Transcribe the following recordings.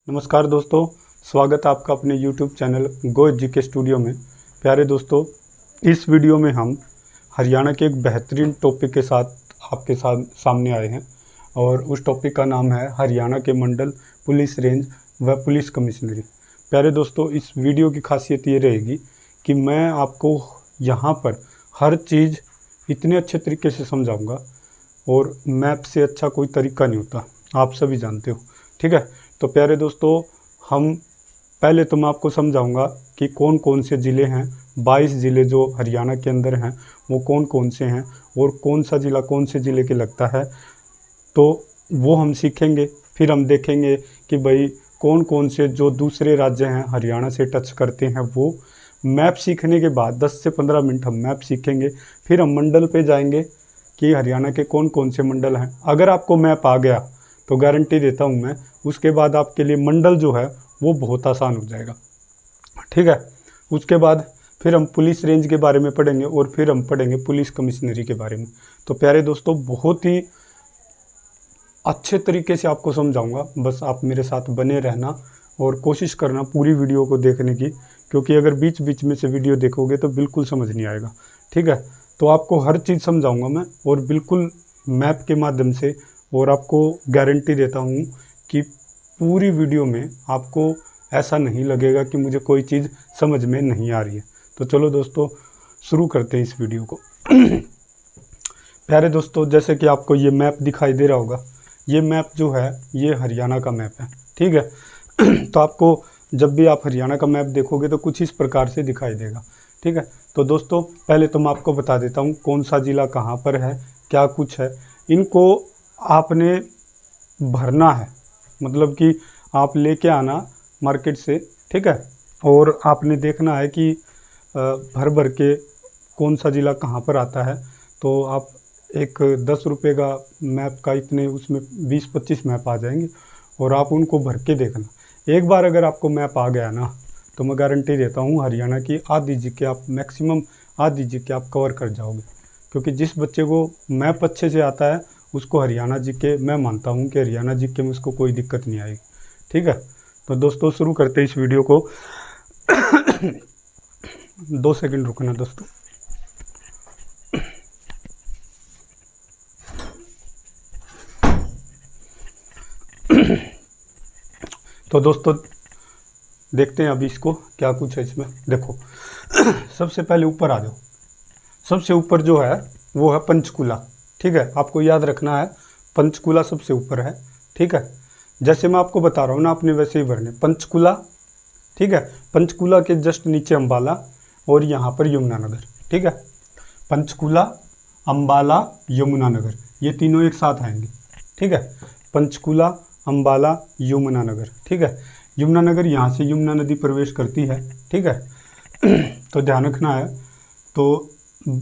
नमस्कार दोस्तों, स्वागत है आपका अपने YouTube चैनल गो एजुके स्टूडियो में। प्यारे दोस्तों, इस वीडियो में हम हरियाणा के एक बेहतरीन टॉपिक के साथ आपके सामने आए हैं और उस टॉपिक का नाम है हरियाणा के मंडल, पुलिस रेंज व पुलिस कमिश्नरी। प्यारे दोस्तों, इस वीडियो की खासियत ये रहेगी कि मैं आपको यहाँ पर हर चीज़ इतने अच्छे तरीके से समझाऊँगा और मैप से अच्छा कोई तरीका नहीं होता, आप सभी जानते हो। ठीक है, तो प्यारे दोस्तों, हम पहले तो मैं आपको समझाऊंगा कि कौन कौन से ज़िले हैं। 22 ज़िले जो हरियाणा के अंदर हैं वो कौन कौन से हैं और कौन सा ज़िला कौन से ज़िले के लगता है, तो वो हम सीखेंगे। फिर हम देखेंगे कि भाई कौन कौन से जो दूसरे राज्य हैं हरियाणा से टच करते हैं। वो मैप सीखने के बाद 10 से 15 मिनट हम मैप सीखेंगे। फिर हम मंडल पे जाएंगे कि हरियाणा के कौन कौन से मंडल हैं। अगर आपको मैप आ गया तो गारंटी देता हूँ मैं, उसके बाद आपके लिए मंडल जो है वो बहुत आसान हो जाएगा। ठीक है, उसके बाद फिर हम पुलिस रेंज के बारे में पढ़ेंगे और फिर हम पढ़ेंगे पुलिस कमिश्नरी के बारे में। तो प्यारे दोस्तों, बहुत ही अच्छे तरीके से आपको समझाऊंगा, बस आप मेरे साथ बने रहना और कोशिश करना पूरी वीडियो को देखने की, क्योंकि अगर बीच बीच में से वीडियो देखोगे तो बिल्कुल समझ नहीं आएगा। ठीक है, तो आपको हर चीज़ समझाऊंगा मैं और बिल्कुल मैप के माध्यम से, और आपको गारंटी देता हूँ कि पूरी वीडियो में आपको ऐसा नहीं लगेगा कि मुझे कोई चीज़ समझ में नहीं आ रही है। तो चलो दोस्तों, शुरू करते हैं इस वीडियो को। प्यारे दोस्तों, जैसे कि आपको ये मैप दिखाई दे रहा होगा, ये मैप जो है ये हरियाणा का मैप है। ठीक है, तो आपको जब भी आप हरियाणा का मैप देखोगे तो कुछ इस प्रकार से दिखाई देगा। ठीक है, तो दोस्तों पहले तो मैं आपको बता देता हूँ कौन सा ज़िला कहाँ पर है, क्या कुछ है। इनको आपने भरना है, मतलब कि आप लेके आना मार्केट से। ठीक है, और आपने देखना है कि भर भर के कौन सा ज़िला कहाँ पर आता है। तो आप एक 10 रुपये का मैप का इतने उसमें 20-25 मैप आ जाएंगे और आप उनको भर के देखना। एक बार अगर आपको मैप आ गया ना, तो मैं गारंटी देता हूँ हरियाणा की आधी जीके आप मैक्सिमम आधी जीके आप कवर कर जाओगे, क्योंकि जिस बच्चे को मैप अच्छे से आता है उसको हरियाणा जीके, मैं मानता हूँ कि हरियाणा जीके में उसको कोई दिक्कत नहीं आएगी। ठीक है, तो दोस्तों शुरू करते हैं इस वीडियो को। 2 सेकंड रुकना दोस्तों। तो दोस्तों देखते हैं अभी इसको क्या कुछ है इसमें। देखो, सबसे पहले ऊपर आ जाओ। सबसे ऊपर जो है वो है पंचकूला। ठीक है, आपको याद रखना है पंचकूला सबसे ऊपर है। ठीक है, जैसे मैं आपको बता रहा हूँ ना, आपने वैसे ही भरने पंचकूला। ठीक है, पंचकूला के जस्ट नीचे अम्बाला और यहाँ पर यमुनानगर। ठीक है, पंचकूला, अम्बाला, यमुनानगर, ये तीनों एक साथ आएंगे। ठीक है, पंचकूला, अम्बाला, यमुनानगर। ठीक है, यमुनानगर यहाँ से यमुना नदी प्रवेश करती है। ठीक है, तो ध्यान रखना है। तो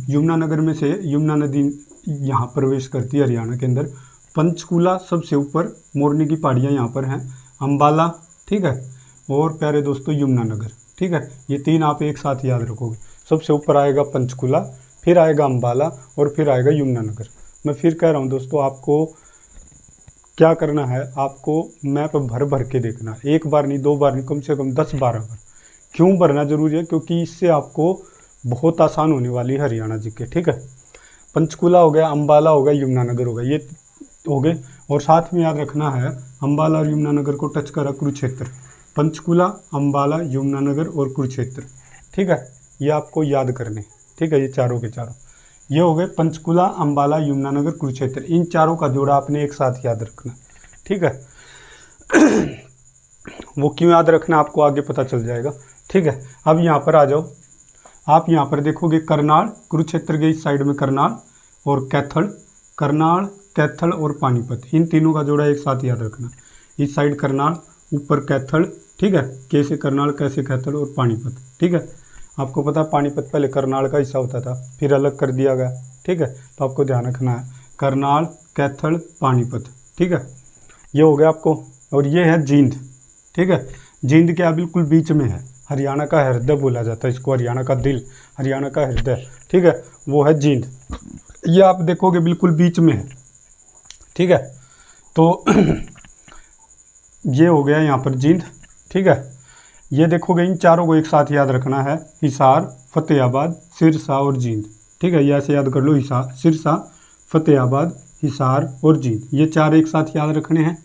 यमुनानगर में से यमुना नदी यहाँ प्रवेश करती है हरियाणा के अंदर। पंचकूला सबसे ऊपर, मोरनी की पहाड़ियाँ यहाँ पर हैं, अम्बाला, ठीक है, और प्यारे दोस्तों यमुनानगर। ठीक है, ये तीन आप एक साथ याद रखोगे। सबसे ऊपर आएगा पंचकूला, फिर आएगा अम्बाला और फिर आएगा यमुनानगर। मैं फिर कह रहा हूँ दोस्तों, आपको क्या करना है, आपको मैप भर भर के देखना, एक बार नहीं, 2 बार नहीं, कम से कम 10-12 बार। क्यों भरना जरूरी है? क्योंकि इससे आपको बहुत आसान होने वाली है हरियाणा जी के। ठीक है, पंचकूला हो गया, अम्बाला हो गया, यमुनानगर हो गया, ये हो गए। और साथ में याद रखना है अम्बाला और यमुनानगर को टच करा कुरुक्षेत्र। पंचकूला, अम्बाला, यमुनानगर और कुरुक्षेत्र। ठीक है, ये आपको याद करने। ठीक है, ये चारों के चारों ये हो गए, पंचकूला, अम्बाला, यमुनानगर, कुरुक्षेत्र। इन चारों का जोड़ा आपने एक साथ याद रखना। ठीक है, वो क्यों याद रखना आपको आगे पता चल जाएगा। ठीक है, अब यहाँ पर आ जाओ। आप यहाँ पर देखोगे करनाल, कुरुक्षेत्र के इस साइड में करनाल और कैथल, करनाल, कैथल और पानीपत, इन तीनों का जोड़ा एक साथ याद रखना। इस साइड करनाल, ऊपर कैथल। ठीक है, कैसे करनाल, कैसे कैथल और पानीपत। ठीक है, आपको पता है पानीपत पहले करनाल का हिस्सा होता था, फिर अलग कर दिया गया। ठीक है, तो आपको ध्यान रखना है करनाल, कैथल, पानीपत। ठीक है, ये हो गया आपको। और ये है जींद। ठीक है, जींद क्या बिल्कुल बीच में है, हरियाणा का हृदय बोला जाता है इसको, हरियाणा का दिल, हरियाणा का हृदय। ठीक है, वो है जींद। ये आप देखोगे बिल्कुल बीच में है। ठीक है, तो ये हो गया यहाँ पर जींद, ठीक है। ये देखोगे इन चारों को एक साथ याद रखना है, हिसार, फतेहाबाद, सिरसा और जींद, ठीक है। ये ऐसे याद कर लो, हिसार, सिरसा, फतेहाबाद, हिसार और जींद, ये चार एक साथ याद रखने हैं।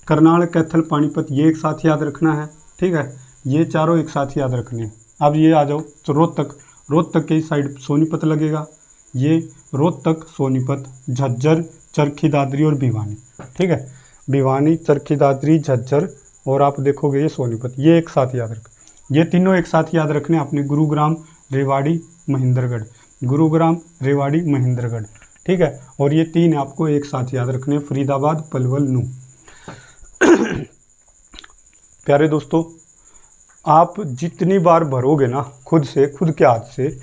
करनाल, कैथल, पानीपत, ये एक साथ याद रखना है, ठीक है। ये चारों एक साथ याद रखने हैं। अब ये आ जाओ तो रोहतक, रोहतक के इस साइड सोनीपत लगेगा, ये रोहतक, सोनीपत, झज्जर, चरखी दादरी और भिवानी, ठीक है। भिवानी, चरखी दादरी, झज्जर और आप देखोगे ये सोनीपत, ये एक साथ याद रख, ये तीनों एक साथ याद रखने अपने। गुरुग्राम, रेवाड़ी, महेंद्रगढ़, गुरुग्राम, रेवाड़ी, महेंद्रगढ़, ठीक है। और ये तीन आपको एक साथ याद रखने, फरीदाबाद, पलवल, नूंह। प्यारे दोस्तों, आप जितनी बार भरोगे ना खुद से, खुद के हाथ से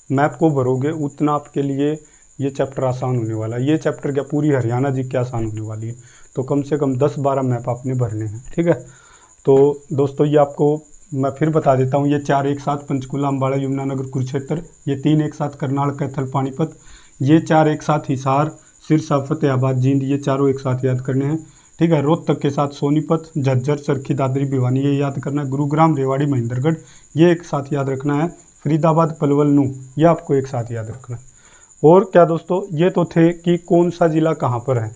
मैप को भरोगे, उतना आपके लिए ये चैप्टर आसान होने वाला है। ये चैप्टर क्या, पूरी हरियाणा जी की आसान होने वाली है। तो कम से कम 10-12 मैप आपने भरने हैं, ठीक है। तो दोस्तों ये आपको मैं फिर बता देता हूँ, ये चार एक साथ पंचकुला, अम्बाड़ा, यमुनानगर, कुरुक्षेत्र, ये तीन एक साथ करनाल, कैथल, पानीपत, ये चार एक साथ हिसार, सिरसा, फतेहाबाद, जींद, ये चारों एक साथ याद करने हैं, ठीक है। रोहतक के साथ सोनीपत, झज्जर, चरखी दादरी, भिवानी, ये याद करना है। गुरुग्राम, रेवाड़ी, महेंद्रगढ़, ये एक साथ याद रखना है। फरीदाबाद, पलवल, नूंह, ये आपको एक साथ याद रखना है। और क्या दोस्तों, ये तो थे कि कौन सा ज़िला कहाँ पर है।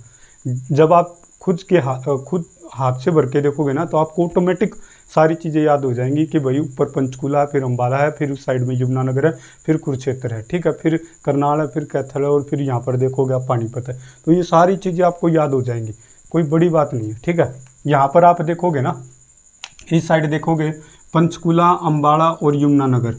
जब आप खुद हाथ से भर के देखोगे ना, तो आपको ऑटोमेटिक सारी चीज़ें याद हो जाएंगी कि भाई ऊपर पंचकुला है, फिर अम्बाला है, फिर उस साइड में यमुनानगर है, फिर कुरुक्षेत्र है, ठीक है, फिर करनाल है, फिर कैथल है, और फिर यहाँ पर देखोगे आप पानीपत है। तो ये सारी चीज़ें आपको याद हो जाएंगी, कोई बड़ी बात नहीं है, ठीक है। यहाँ पर आप देखोगे ना, इस साइड देखोगे पंचकुला, अम्बाड़ा और यमुनानगर,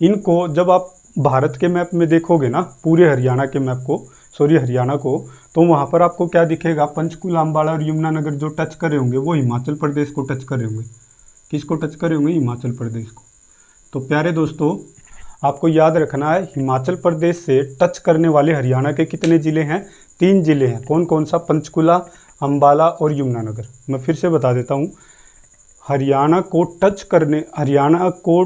इनको जब आप भारत के मैप में देखोगे ना, पूरे हरियाणा के मैप को, सॉरी हरियाणा को, तो वहाँ पर आपको क्या दिखेगा, पंचकुला, अम्बाड़ा और यमुनानगर जो टच करे होंगे वो हिमाचल प्रदेश को टच करे होंगे। किसको टच करे होंगे, हिमाचल प्रदेश को। तो प्यारे दोस्तों, आपको याद रखना है, हिमाचल प्रदेश से टच करने वाले हरियाणा के कितने ज़िले हैं, 3 ज़िले हैं। कौन कौन सा, पंचकुला, अम्बाला और यमुनानगर। मैं फिर से बता देता हूँ, हरियाणा को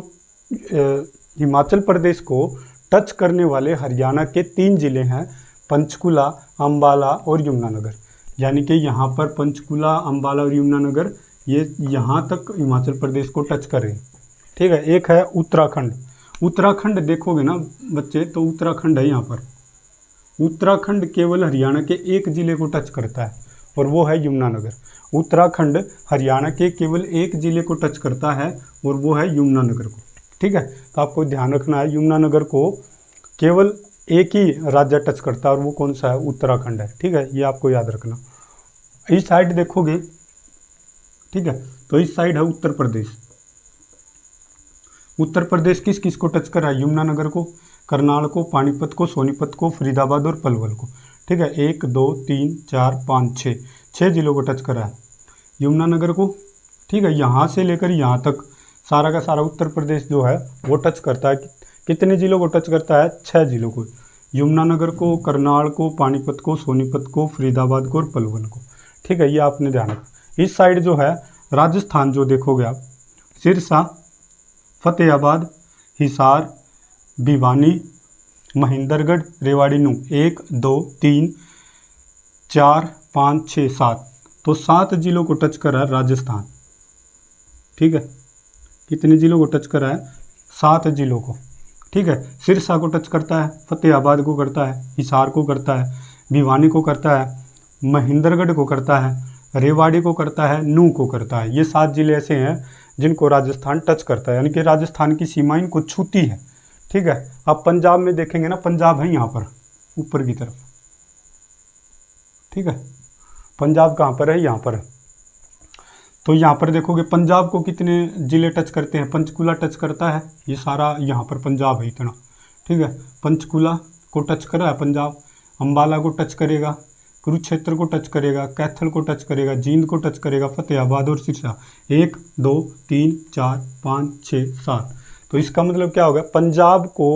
हिमाचल प्रदेश को टच करने वाले हरियाणा के 3 ज़िले हैं, पंचकुला, अम्बाला और यमुनानगर। यानी कि यहाँ पर पंचकुला, अम्बाला और यमुनानगर ये यहाँ तक हिमाचल प्रदेश को टच करें, ठीक है। एक है उत्तराखंड, उत्तराखंड देखोगे ना बच्चे, तो उत्तराखंड है यहाँ पर। उत्तराखंड केवल हरियाणा के एक ज़िले को टच करता है और वो है यमुनानगर। उत्तराखंड हरियाणा के केवल एक ज़िले को टच करता है और वो है यमुनानगर को, ठीक है। तो आपको ध्यान रखना है, यमुनानगर को केवल एक ही राज्य टच करता है और वो कौन सा है, उत्तराखंड है, ठीक है। ये आपको याद रखना। इस साइड देखोगे, ठीक है, तो इस साइड है उत्तर प्रदेश। उत्तर प्रदेश किस किस को टच कर रहा है, यमुनानगर को, करनाल को, पानीपत को, सोनीपत को, फरीदाबाद और पलवल को, ठीक है। 1 2 3 4 5 6 ज़िलों को टच कर रहा है यमुनानगर को, ठीक है। यहाँ से लेकर यहाँ तक सारा का सारा उत्तर प्रदेश जो है वो टच करता है। कितने ज़िलों को टच करता है, 6 ज़िलों को, यमुनानगर को, करनाल को, पानीपत को, सोनीपत को, फरीदाबाद को और पलवल को, ठीक है। ये आपने ध्यान रखना। इस साइड जो है राजस्थान, जो देखोगे आप, सिरसा, फतेहाबाद, हिसार, भिवानी, महेंद्रगढ़, रेवाड़ी, नूंह, 1 2 3 4 5 6 7, तो 7 ज़िलों को टच कर रहा है राजस्थान, ठीक है। कितने ज़िलों को टच कर रहा है, 7 ज़िलों को, ठीक है। सिरसा को टच करता है, फतेहाबाद को करता है, हिसार को करता है, भिवानी को करता है, महेंद्रगढ़ को करता है, रेवाड़ी को करता है, नूंह को करता है। ये 7 ज़िले ऐसे हैं जिनको राजस्थान टच करता है, यानी कि राजस्थान की सीमा इनको छूती है, ठीक है। अब पंजाब में देखेंगे ना, पंजाब है यहाँ पर ऊपर की तरफ, ठीक है। पंजाब कहाँ पर है, यहाँ पर है। तो यहाँ पर देखोगे पंजाब को कितने ज़िले टच करते हैं, पंचकुला टच करता है, ये सारा यहाँ पर पंजाब है इतना, ठीक है। पंचकुला को टच कर रहा है पंजाब, अम्बाला को टच करेगा, कुरुक्षेत्र को टच करेगा, कैथल को टच करेगा, जींद को टच करेगा, फतेहाबाद और सिरसा। 1 2 3 4 5 6 7, तो इसका मतलब क्या होगा, पंजाब को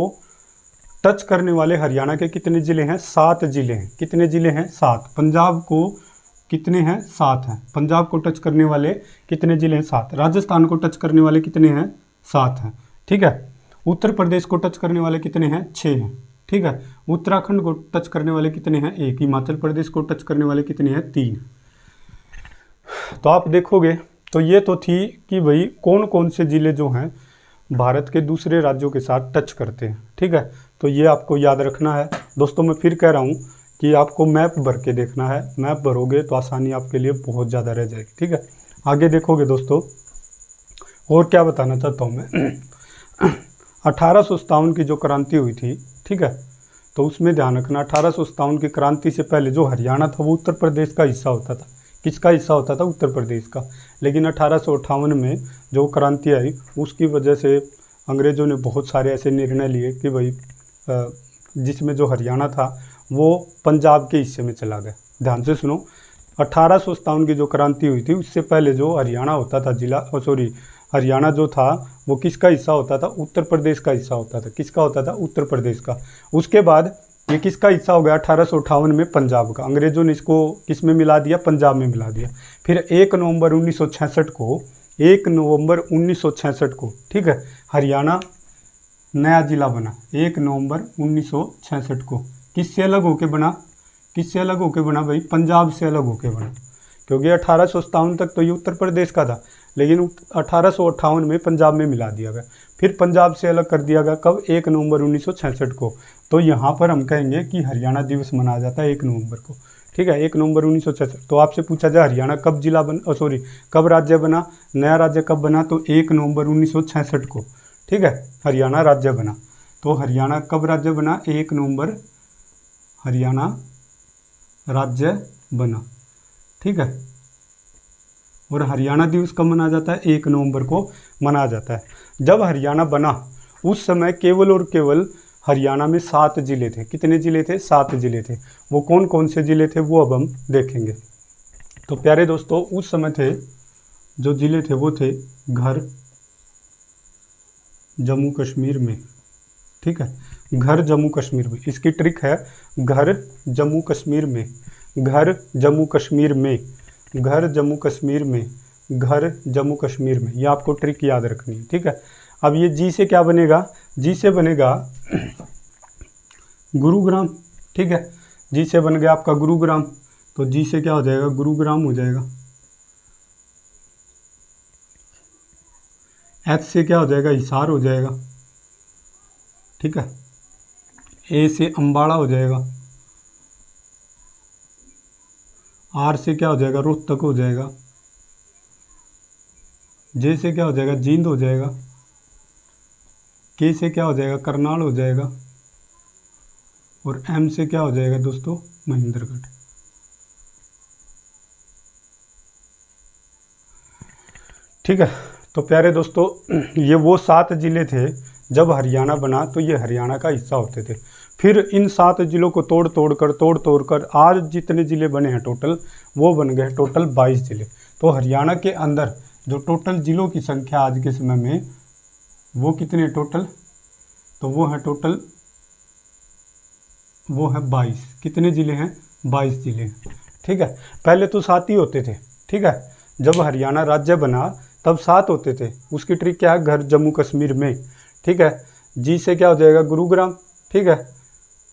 टच करने वाले हरियाणा के कितने ज़िले हैं, 7 ज़िले हैं। कितने ज़िले हैं, 7। पंजाब को कितने हैं, 7 हैं। पंजाब को टच करने वाले कितने ज़िले हैं, 7। राजस्थान को टच करने वाले कितने हैं, 7 हैं, ठीक है। उत्तर प्रदेश को टच करने वाले कितने हैं, 6 हैं, ठीक है। उत्तराखंड को टच करने वाले कितने हैं, 1। हिमाचल प्रदेश को टच करने वाले कितने हैं, 3। तो आप देखोगे तो ये तो थी कि भाई कौन कौन से ज़िले जो हैं भारत के दूसरे राज्यों के साथ टच करते हैं, ठीक है। तो ये आपको याद रखना है दोस्तों। मैं फिर कह रहा हूँ कि आपको मैप भर के देखना है, मैप भरोगे तो आसानी आपके लिए बहुत ज़्यादा रह जाएगी, ठीक है। आगे देखोगे दोस्तों, और क्या बताना चाहता हूँ मैं 1857 की जो क्रांति हुई थी, ठीक है, तो उसमें ध्यान रखना 1857 की क्रांति से पहले जो हरियाणा था वो उत्तर प्रदेश का हिस्सा होता था। किसका हिस्सा होता था? उत्तर प्रदेश का। लेकिन 1858 में जो क्रांति आई उसकी वजह से अंग्रेज़ों ने बहुत सारे ऐसे निर्णय लिए कि भाई जिसमें जो हरियाणा था वो पंजाब के हिस्से में चला गया। ध्यान से सुनो, 1857 की जो क्रांति हुई थी उससे पहले जो हरियाणा होता था हरियाणा जो था वो किसका हिस्सा होता था? उत्तर प्रदेश का हिस्सा होता था। किसका होता था? उत्तर प्रदेश का। उसके बाद ये किसका हिस्सा हो गया? 1858 में पंजाब का। अंग्रेज़ों ने इसको किस में मिला दिया? पंजाब में मिला दिया। फिर 1 नवंबर 1966 को, ठीक है, हरियाणा नया जिला बना। 1 नवंबर 1966 को किससे अलग होके बना? किससे अलग होके बना भाई? पंजाब से अलग होके बना। क्योंकि 1857 तक तो ये उत्तर प्रदेश का था, लेकिन 1858 में पंजाब में मिला दिया गया। फिर पंजाब से अलग कर दिया गया कब? 1 नवंबर 1966 को। तो यहाँ पर हम कहेंगे कि हरियाणा दिवस मनाया जाता है 1 नवंबर को, ठीक है, 1 नवंबर 1966। तो आपसे पूछा जाए हरियाणा कब कब राज्य बना, नया राज्य कब बना? तो 1 नवंबर 1966 को, ठीक है, हरियाणा राज्य बना। तो हरियाणा कब राज्य बना? 1 नवंबर हरियाणा राज्य बना, ठीक है। और हरियाणा दिवस कब मनाया जाता है? 1 नवंबर को मनाया जाता है। जब हरियाणा बना उस समय केवल और केवल हरियाणा में 7 ज़िले थे। कितने ज़िले थे? 7 ज़िले थे। वो कौन कौन से ज़िले थे वो अब हम देखेंगे। तो प्यारे दोस्तों, उस समय थे जो ज़िले थे वो थे घर जम्मू कश्मीर में, ठीक है, घर जम्मू कश्मीर में। इसकी ट्रिक है घर जम्मू कश्मीर में, घर जम्मू कश्मीर में, घर जम्मू कश्मीर में, घर जम्मू कश्मीर में। ये आपको ट्रिक याद रखनी है, ठीक है। अब ये जी से क्या बनेगा? जी से बनेगा गुरुग्राम, ठीक है, जी से बन गया आपका गुरुग्राम। तो जी से क्या हो जाएगा? गुरुग्राम हो जाएगा। एच से क्या हो जाएगा? हिसार हो जाएगा, ठीक है। ए से अम्बाड़ा हो जाएगा। आर से क्या हो जाएगा? रोहतक हो जाएगा। जे से क्या हो जाएगा? जींद हो जाएगा। के से क्या हो जाएगा? करनाल हो जाएगा। और एम से क्या हो जाएगा दोस्तों? महेंद्रगढ़। ठीक है। तो प्यारे दोस्तों, ये वो 7 ज़िले थे जब हरियाणा बना तो ये हरियाणा का हिस्सा होते थे। फिर इन 7 ज़िलों को तोड़ तोड़ कर आज जितने ज़िले बने हैं टोटल, वो बन गए टोटल 22 ज़िले। तो हरियाणा के अंदर जो टोटल ज़िलों की संख्या आज के समय में वो कितने टोटल? तो वो है टोटल, वो है 22। कितने ज़िले हैं? 22 ज़िले हैं, ठीक है। पहले तो 7 ही होते थे, ठीक है। जब हरियाणा राज्य बना तब 7 होते थे। उसकी ट्रिक क्या है? घर जम्मू कश्मीर में, ठीक है। जी से क्या हो जाएगा? गुरुग्राम, ठीक है,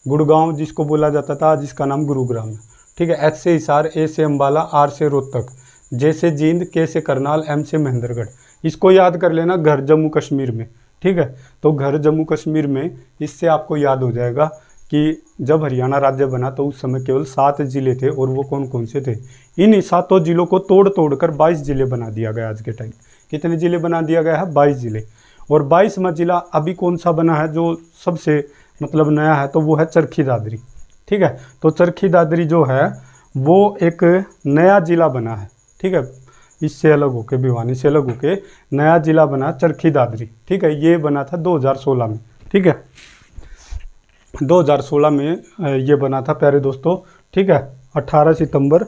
गुड़गांव जिसको बोला जाता था, जिसका नाम गुरुग्राम है, ठीक है। एच से हिसार, ए से अम्बाला, आर से रोहतक, जे से जींद, के से करनाल, एम से महेंद्रगढ़। इसको याद कर लेना, घर जम्मू कश्मीर में, ठीक है। तो घर जम्मू कश्मीर में, इससे आपको याद हो जाएगा कि जब हरियाणा राज्य बना तो उस समय केवल 7 ज़िले थे। और वो कौन कौन से थे? इन 7 ज़िलों को तोड़ कर 22 ज़िले बना दिया गया आज के टाइम। कितने ज़िले बना दिया गया है? 22 ज़िले। और 22वां ज़िला अभी कौन सा बना है जो सबसे मतलब नया है? तो वो है चरखी दादरी, ठीक है। तो चरखी दादरी जो है वो एक नया ज़िला बना है, ठीक है। इससे अलग होके, भिवानी से अलग होके नया ज़िला बना चरखी दादरी, ठीक है। ये बना था 2016 में, ठीक है, 2016 में ये बना था प्यारे दोस्तों, ठीक है। 18 सितंबर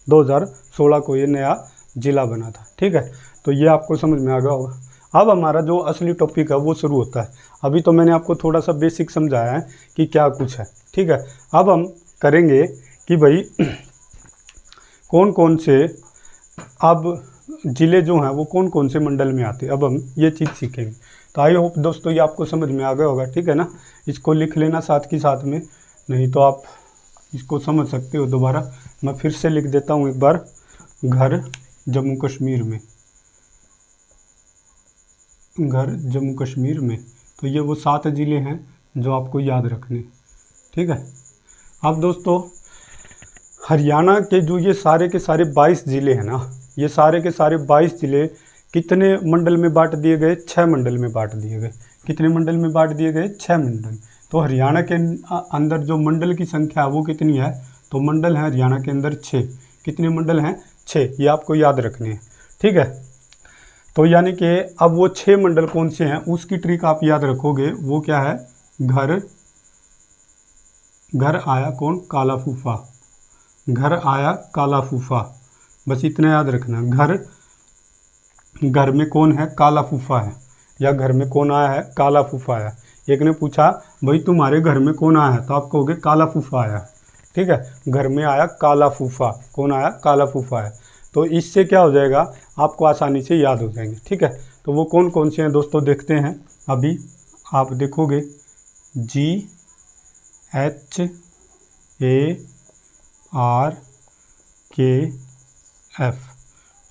2016 को ये नया ज़िला बना था, ठीक है। तो ये आपको समझ में आ गया होगा। अब हमारा जो असली टॉपिक है वो शुरू होता है। अभी तो मैंने आपको थोड़ा सा बेसिक समझाया है कि क्या कुछ है, ठीक है। अब हम करेंगे कि भाई कौन कौन से अब ज़िले जो हैं वो कौन कौन से मंडल में आते हैं। अब हम ये चीज़ सीखेंगे। तो आई होप दोस्तों ये आपको समझ में आ गया होगा, ठीक है ना। इसको लिख लेना साथ के साथ में, नहीं तो आप इसको समझ सकते हो दोबारा। मैं फिर से लिख देता हूँ एक बार। घर जम्मू कश्मीर में, घर जम्मू कश्मीर में। तो ये वो 7 ज़िले हैं जो आपको याद रखने, ठीक है। अब दोस्तों हरियाणा के जो ये सारे के सारे 22 ज़िले हैं ना, ये सारे के सारे 22 ज़िले कितने मंडल में बांट दिए गए? 6 मंडल में बांट दिए गए। कितने मंडल में बांट दिए गए? 6 मंडल। तो हरियाणा के अंदर जो मंडल की संख्या है वो कितनी है? तो मंडल है हरियाणा के अंदर 6। कितने मंडल हैं? 6। ये आपको याद रखने हैं, ठीक है। तो यानी कि अब वो 6 मंडल कौन से हैं उसकी ट्रिक आप याद रखोगे। वो क्या है? घर, घर आया कौन? काला फूफा। घर आया काला फूफा, बस इतना याद रखना। घर, घर में कौन है? काला फूफा है। या घर में कौन आया है? काला फूफा आया। एक ने पूछा भाई तुम्हारे घर में कौन आया है, तो आप कहोगे काला फूफा आया, ठीक है। घर में आया काला फूफा, कौन आया? काला फूफा आया। तो इससे क्या हो जाएगा? आपको आसानी से याद हो जाएंगे, ठीक है। तो वो कौन कौन से हैं दोस्तों देखते हैं। अभी आप देखोगे GHARKF,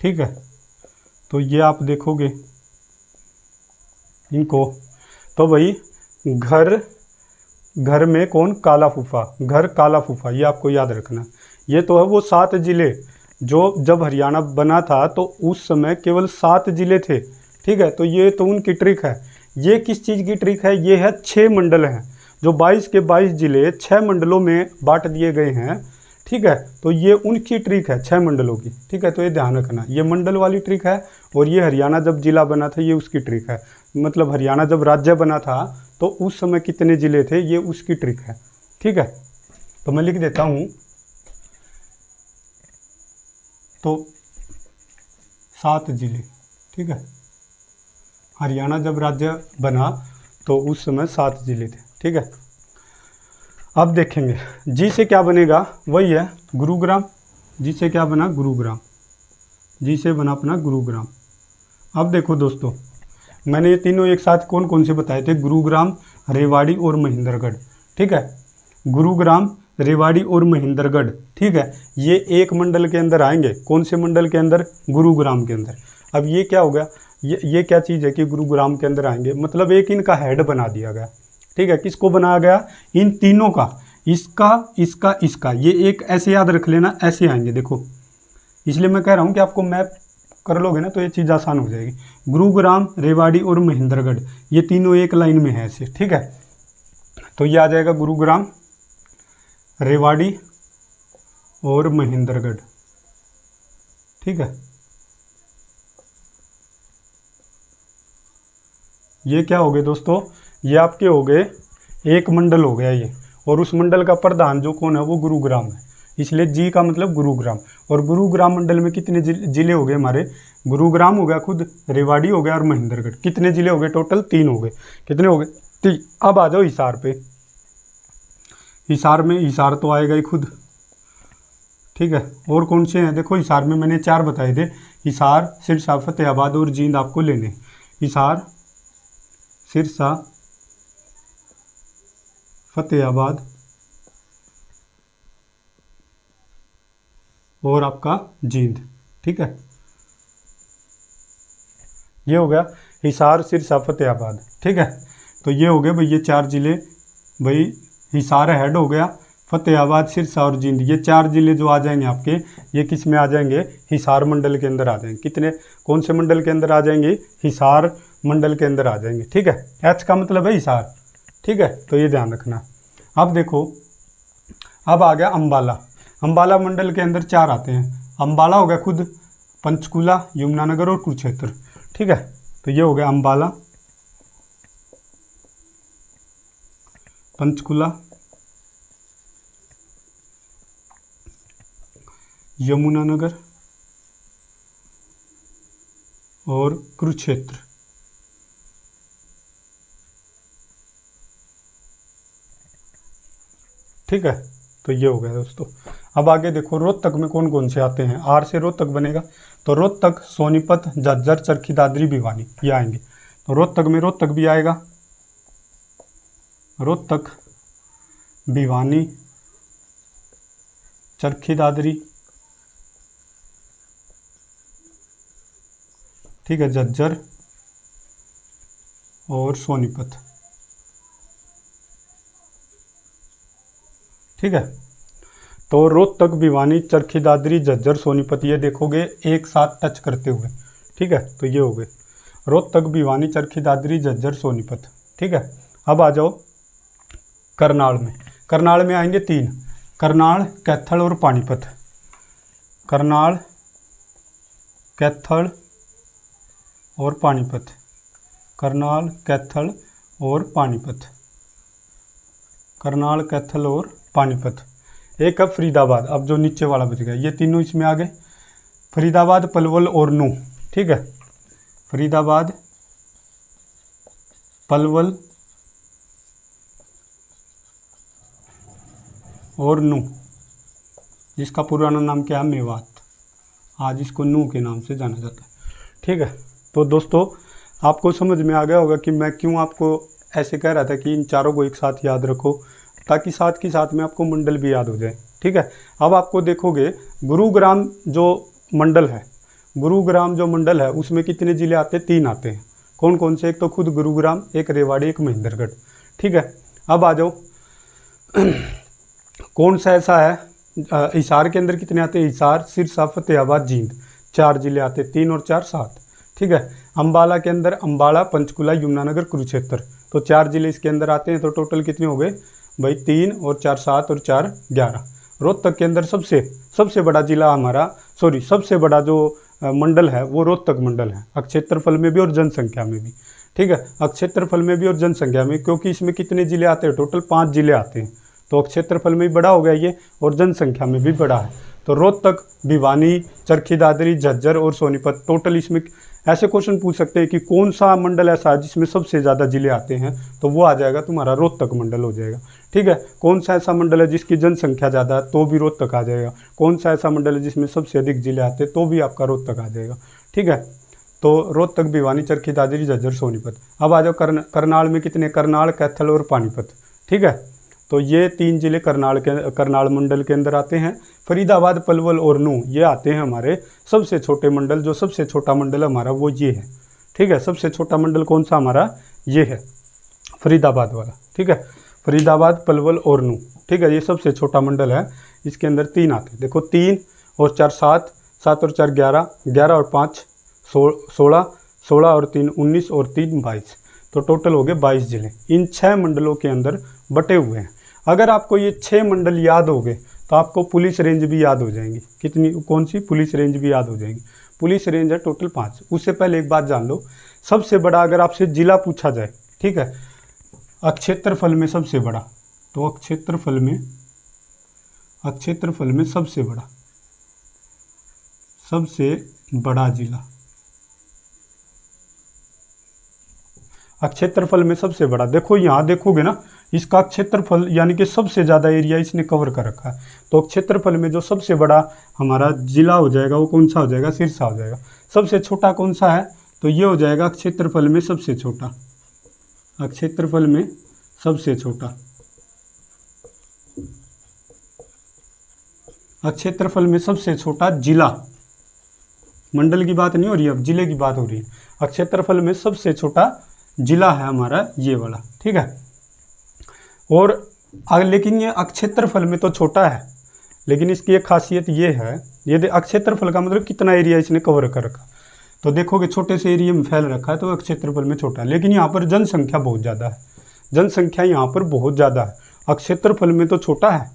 ठीक है। तो ये आप देखोगे इनको। तो भाई घर, घर में कौन? काला फूफा, घर काला फूफा, ये आपको याद रखना। ये तो है वो 7 ज़िले जो जब हरियाणा बना था तो उस समय केवल 7 ज़िले थे, ठीक है। तो ये तो उनकी ट्रिक है। ये किस चीज़ की ट्रिक है? ये है 6 मंडल हैं जो 22 के 22 ज़िले 6 मंडलों में बांट दिए गए हैं, ठीक है। तो ये उनकी ट्रिक है 6 मंडलों की, ठीक है। तो ये ध्यान रखना, ये मंडल वाली ट्रिक है। और ये हरियाणा जब जिला बना था ये उसकी ट्रिक है। मतलब हरियाणा जब राज्य बना था तो उस समय कितने ज़िले थे, ये उसकी ट्रिक है, ठीक है। तो मैं लिख देता हूँ। तो 7 ज़िले, ठीक है। हरियाणा जब राज्य बना तो उस समय 7 ज़िले थे, ठीक है। अब देखेंगे जी से क्या बनेगा, वही है गुरुग्राम। जी से क्या बना? गुरुग्राम। जी से बना अपना गुरुग्राम। अब देखो दोस्तों, मैंने ये तीनों एक साथ कौन कौन से बताए थे? गुरुग्राम, रेवाड़ी और महेंद्रगढ़, ठीक है। गुरुग्राम, रेवाड़ी और महेंद्रगढ़, ठीक है। ये एक मंडल के अंदर आएंगे। कौन से मंडल के अंदर? गुरुग्राम के अंदर। अब ये क्या हो गया? ये क्या चीज़ है कि गुरुग्राम के अंदर आएंगे, मतलब एक इनका हेड बना दिया गया, ठीक है। किसको बनाया गया? इन तीनों का, इसका, इसका, इसका। ये एक ऐसे याद रख लेना, ऐसे आएंगे देखो। इसलिए मैं कह रहा हूँ कि आपको मैप कर लोगे ना तो ये चीज़ आसान हो जाएगी। गुरुग्राम, रेवाड़ी और महेंद्रगढ़, ये तीनों एक लाइन में है ऐसे, ठीक है। तो ये आ जाएगा गुरुग्राम, रेवाड़ी और महेंद्रगढ़, ठीक है। ये क्या हो गए दोस्तों? ये आपके हो गए एक मंडल हो गया ये। और उस मंडल का प्रधान जो कौन है? वो गुरुग्राम है। इसलिए जी का मतलब गुरुग्राम। और गुरुग्राम मंडल में कितने जिले हो गए हमारे? गुरुग्राम हो गया खुद, रेवाड़ी हो गया और महेंद्रगढ़। कितने जिले हो गए टोटल? 3 हो गए। कितने हो गए? 3। अब आ जाओ हिसार पे। हिसार में, हिसार तो आएगा ही खुद, ठीक है। और कौन से हैं? देखो हिसार में मैंने 4 बताए थे। हिसार, सिरसा, फतेहाबाद और जींद आपको लेने। हिसार, सिरसा, फतेहाबाद और आपका जींद, ठीक है। ये हो गया हिसार, सिरसा, फतेहाबाद, ठीक है। तो ये हो गए भाई ये 4 ज़िले। भाई हिसार हेड हो गया, फतेहाबाद, सिरसा और जींद, ये 4 ज़िले जो आ जाएंगे आपके, ये किस में आ जाएंगे? हिसार मंडल के अंदर आ जाएंगे। कितने, कौन से मंडल के अंदर आ जाएंगे? हिसार मंडल के अंदर आ जाएंगे, ठीक है। एच का मतलब है हिसार, ठीक है। तो ये ध्यान रखना। अब देखो, अब आ गया अंबाला। अंबाला मंडल के अंदर 4 आते हैं। अंबाला हो गया खुद, पंचकुला, यमुनानगर और कुरुक्षेत्र, ठीक है। तो ये हो गया अंबाला, पंचकुला, यमुनानगर और कुरुक्षेत्र, ठीक है। तो ये हो गया दोस्तों। अब आगे देखो रोहतक में कौन कौन से आते हैं। आर से रोहतक बनेगा, तो रोहतक, सोनीपत, झज्जर, चरखी दादरी, भिवानी, ये आएंगे। तो रोहतक में रोहतक भी आएगा, रोहतक, भिवानी, चरखी दादरी ठीक है, झज्जर और सोनीपत। ठीक है, तो रोहतक, भिवानी, चरखी दादरी, झज्जर, सोनीपत ये देखोगे एक साथ टच करते हुए। ठीक है, तो ये हो गए रोहतक, भिवानी, चरखी दादरी, झज्जर, सोनीपत। ठीक है, अब आ जाओ करनाल में। करनाल में आएंगे 3, करनाल, कैथल और पानीपत। करनाल, कैथल और पानीपत। करनाल, कैथल और पानीपत। करनाल, कैथल और पानीपत। एक अब फरीदाबाद, अब जो नीचे वाला बच गया, ये तीनों इसमें आ गए। फरीदाबाद, पलवल और नूंह। ठीक है, फरीदाबाद, पलवल और नूंह, जिसका पुराना नाम क्या है, मेवात, आज इसको नूंह के नाम से जाना जाता है। ठीक है, तो दोस्तों आपको समझ में आ गया होगा कि मैं क्यों आपको ऐसे कह रहा था कि इन चारों को एक साथ याद रखो, ताकि साथ के साथ में आपको मंडल भी याद हो जाए। ठीक है, अब आपको देखोगे गुरुग्राम जो मंडल है, गुरुग्राम जो मंडल है उसमें कितने ज़िले आते हैं, 3 आते हैं। कौन कौन से, एक तो खुद गुरुग्राम, एक रेवाड़ी, एक महेंद्रगढ़। ठीक है, अब आ जाओ कौन सा ऐसा है, हिसार के अंदर कितने आते हैं, हिसार, सिरसा, फतेहाबाद, जींद, 4 ज़िले आते हैं, 3 और 4 7। ठीक है, अम्बाला के अंदर अम्बाला, पंचकुला, यमुनानगर, कुरुक्षेत्र, तो 4 ज़िले इसके अंदर आते हैं। तो टोटल कितने हो गए भाई, 3 और 4 7 और 4 11। रोहतक के अंदर सबसे बड़ा जिला हमारा, सबसे बड़ा जो मंडल है वो रोहतक मंडल है, क्षेत्रफल में भी और जनसंख्या में भी। ठीक है, क्षेत्रफल में भी और जनसंख्या में, क्योंकि इसमें कितने ज़िले आते हैं, टोटल 5 ज़िले आते हैं। तो क्षेत्रफल में भी बड़ा हो गया ये, और जनसंख्या में भी बड़ा है। तो रोहतक, भिवानी, चरखी दादरी, झज्जर और सोनीपत, टोटल इसमें ऐसे क्वेश्चन पूछ सकते हैं कि कौन सा मंडल ऐसा है जिसमें सबसे ज़्यादा जिले आते हैं, तो वो आ जाएगा तुम्हारा रोहतक मंडल हो जाएगा। ठीक है, कौन सा ऐसा मंडल है जिसकी जनसंख्या ज़्यादा है, तो भी रोहतक आ जाएगा। कौन सा ऐसा मंडल है जिसमें सबसे अधिक जिले आते हैं, तो भी आपका रोहतक आ जाएगा। ठीक है, तो रोहतक, भिवानी, चरखी दादरी, झज्जर, सोनीपत। अब आ जाओ करनाल में कितने, करनाल, कैथल और पानीपत। ठीक है, तो ये 3 ज़िले करनाल मंडल के अंदर आते हैं। फरीदाबाद, पलवल और नूंह ये आते हैं हमारे सबसे छोटे मंडल। जो सबसे छोटा मंडल हमारा वो ये है। ठीक है, सबसे छोटा मंडल कौन सा हमारा, ये है फरीदाबाद वाला। ठीक है, फरीदाबाद, पलवल और नूंह। ठीक है, ये सबसे छोटा मंडल है, इसके अंदर 3 आते हैं। देखो 3 और 4 7, 7 और 4 11, 11 और 5 16, 16 और 3 19 और 3 22, तो टोटल हो गए 22 ज़िले इन 6 मंडलों के अंदर बटे हुए हैं। अगर आपको ये 6 मंडल याद हो गए तो आपको पुलिस रेंज भी याद हो जाएंगी। कितनी, कौन सी, पुलिस रेंज भी याद हो जाएंगी। पुलिस रेंज है टोटल 5। उससे पहले एक बात जान लो, सबसे बड़ा अगर आपसे जिला पूछा जाए, ठीक है, क्षेत्रफल में सबसे बड़ा, तो क्षेत्रफल में सबसे बड़ा जिला, क्षेत्रफल में सबसे बड़ा, देखो यहाँ देखोगे ना, इसका क्षेत्रफल यानी कि सबसे ज़्यादा एरिया इसने कवर कर रखा है। तो क्षेत्रफल में जो सबसे बड़ा हमारा जिला हो जाएगा वो कौन सा हो जाएगा, सिरसा हो जाएगा। सबसे छोटा कौन सा है, तो ये हो जाएगा क्षेत्रफल में सबसे छोटा, क्षेत्रफल में सबसे छोटा, क्षेत्रफल में सबसे छोटा जिला। मंडल की बात नहीं हो रही, अब जिले की बात हो रही है। क्षेत्रफल में सबसे छोटा जिला है हमारा ये वाला। ठीक है, और लेकिन ये क्षेत्रफल में तो छोटा है, लेकिन इसकी एक खासियत ये है, ये क्षेत्रफल का मतलब कितना एरिया इसने कवर कर रखा। तो देखोगे छोटे से एरिया में फैल रखा है तो क्षेत्रफल में छोटा है, लेकिन यहाँ पर जनसंख्या बहुत ज़्यादा है, जनसंख्या यहाँ पर बहुत ज़्यादा है, क्षेत्रफल में तो छोटा है।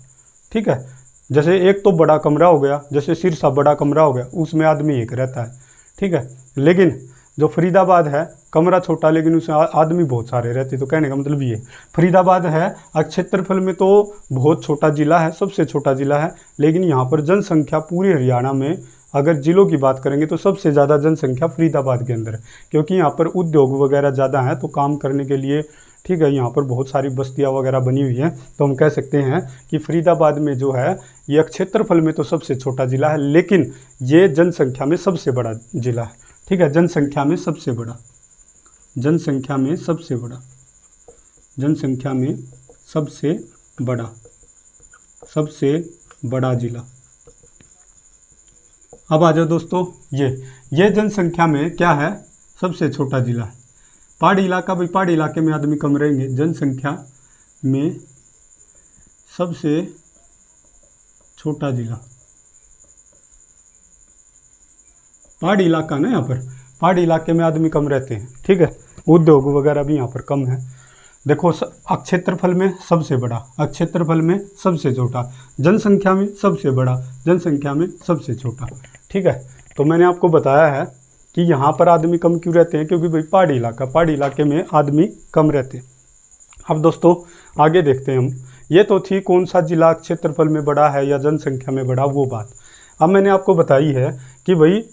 ठीक है, जैसे एक तो बड़ा कमरा हो गया, जैसे सिरसा बड़ा कमरा हो गया, उसमें आदमी एक रहता है। ठीक है, लेकिन जो फरीदाबाद है कमरा छोटा लेकिन उसमें आदमी बहुत सारे रहते, तो कहने का मतलब ये फरीदाबाद है क्षेत्रफल में तो बहुत छोटा जिला है, सबसे छोटा जिला है, लेकिन यहाँ पर जनसंख्या पूरे हरियाणा में अगर जिलों की बात करेंगे तो सबसे ज़्यादा जनसंख्या फरीदाबाद के अंदर है, क्योंकि यहाँ पर उद्योग वगैरह ज़्यादा हैं, तो काम करने के लिए, ठीक है, यहाँ पर बहुत सारी बस्तियाँ वगैरह बनी हुई हैं। तो हम कह सकते हैं कि फरीदाबाद में जो है ये क्षेत्रफल में तो सबसे छोटा जिला है, लेकिन ये जनसंख्या में सबसे बड़ा जिला है। ठीक है, जनसंख्या में सबसे बड़ा, जनसंख्या में सबसे बड़ा, जनसंख्या में सबसे बड़ा, सबसे बड़ा जिला। अब आ जाओ दोस्तों, ये जनसंख्या में क्या है, सबसे छोटा जिला है। पहाड़ी इलाका, भाई पहाड़ी इलाके में आदमी कम रहेंगे। जनसंख्या में सबसे छोटा जिला पहाड़ी इलाका ना, यहाँ पर पहाड़ी इलाके में आदमी कम रहते हैं, ठीक है। उद्योग वगैरह भी यहाँ पर कम है। देखो क्षेत्रफल में सबसे बड़ा, क्षेत्रफल में सबसे छोटा, जनसंख्या में सबसे बड़ा, जनसंख्या में सबसे छोटा, ठीक है। तो मैंने आपको बताया है कि यहाँ पर आदमी कम क्यों रहते हैं, क्योंकि भाई पहाड़ी इलाका, पहाड़ी इलाके में आदमी कम रहते हैं। अब दोस्तों आगे देखते हैं हम। ये तो थी कौन सा जिला क्षेत्रफल में बड़ा है या जनसंख्या में बड़ा, वो बात। अब मैंने आपको बताई है कि भाई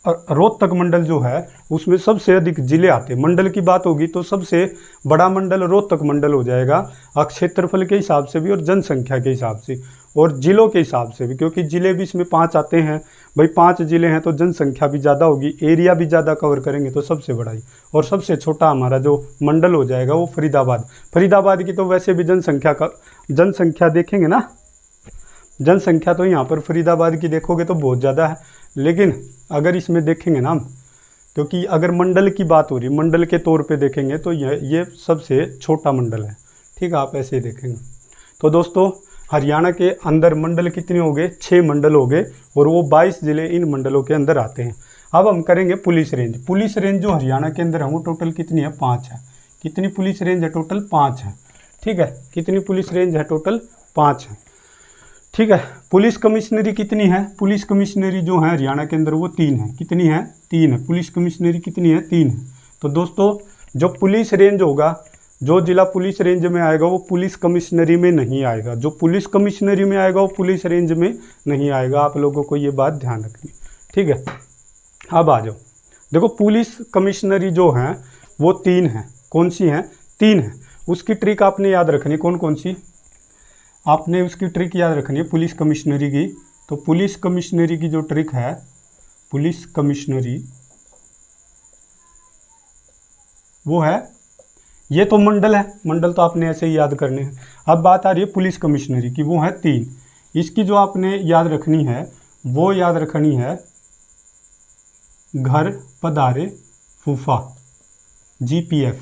रोहतक मंडल जो है उसमें सबसे अधिक जिले आते हैं। मंडल की बात होगी तो सबसे बड़ा मंडल रोहतक मंडल हो जाएगा, क्षेत्रफल के हिसाब से भी और जनसंख्या के हिसाब से और जिलों के हिसाब से भी, क्योंकि जिले भी इसमें 5 आते हैं। भाई 5 जिले हैं तो जनसंख्या भी ज़्यादा होगी, एरिया भी ज़्यादा कवर करेंगे तो सबसे बड़ा ही। और सबसे छोटा हमारा जो मंडल हो जाएगा वो फरीदाबाद। फरीदाबाद की तो वैसे भी जनसंख्या देखेंगे ना, जनसंख्या तो यहाँ पर फरीदाबाद की देखोगे तो बहुत ज़्यादा है, लेकिन अगर इसमें देखेंगे ना, क्योंकि अगर मंडल की बात हो रही, मंडल के तौर पे देखेंगे तो ये सबसे छोटा मंडल है, ठीक है। आप ऐसे ही देखेंगे तो दोस्तों हरियाणा के अंदर मंडल कितने हो गए, 6 मंडल हो गए और वो 22 जिले इन मंडलों के अंदर आते हैं। अब हम करेंगे पुलिस रेंज। पुलिस रेंज जो हरियाणा के अंदर है वो टोटल कितनी है, 5 है। कितनी पुलिस रेंज है, टोटल 5 है, ठीक है। कितनी पुलिस रेंज है, टोटल 5 है, ठीक है। पुलिस कमिश्नरी कितनी है, पुलिस कमिश्नरी जो है हरियाणा के अंदर वो 3 है। कितनी है, 3 है। पुलिस कमिश्नरी कितनी है, 3 है। तो दोस्तों जो पुलिस रेंज होगा, जो जिला पुलिस रेंज में आएगा वो पुलिस कमिश्नरी में नहीं आएगा, जो पुलिस कमिश्नरी में आएगा वो पुलिस रेंज में नहीं आएगा। आप लोगों को ये बात ध्यान रखनी, ठीक है। अब आ जाओ, देखो पुलिस कमिश्नरी जो है वो 3 है। कौन सी है, 3 है। उसकी ट्रिक आपने याद रखनी, कौन कौन सी आपने उसकी ट्रिक याद रखनी है पुलिस कमिश्नरी की। तो पुलिस कमिश्नरी की जो ट्रिक है, पुलिस कमिश्नरी वो है, ये तो मंडल है, मंडल तो आपने ऐसे ही याद करने हैं। अब बात आ रही है पुलिस कमिश्नरी की, वो है 3। इसकी जो आपने याद रखनी है वो याद रखनी है घर पधारे फूफा, GPF,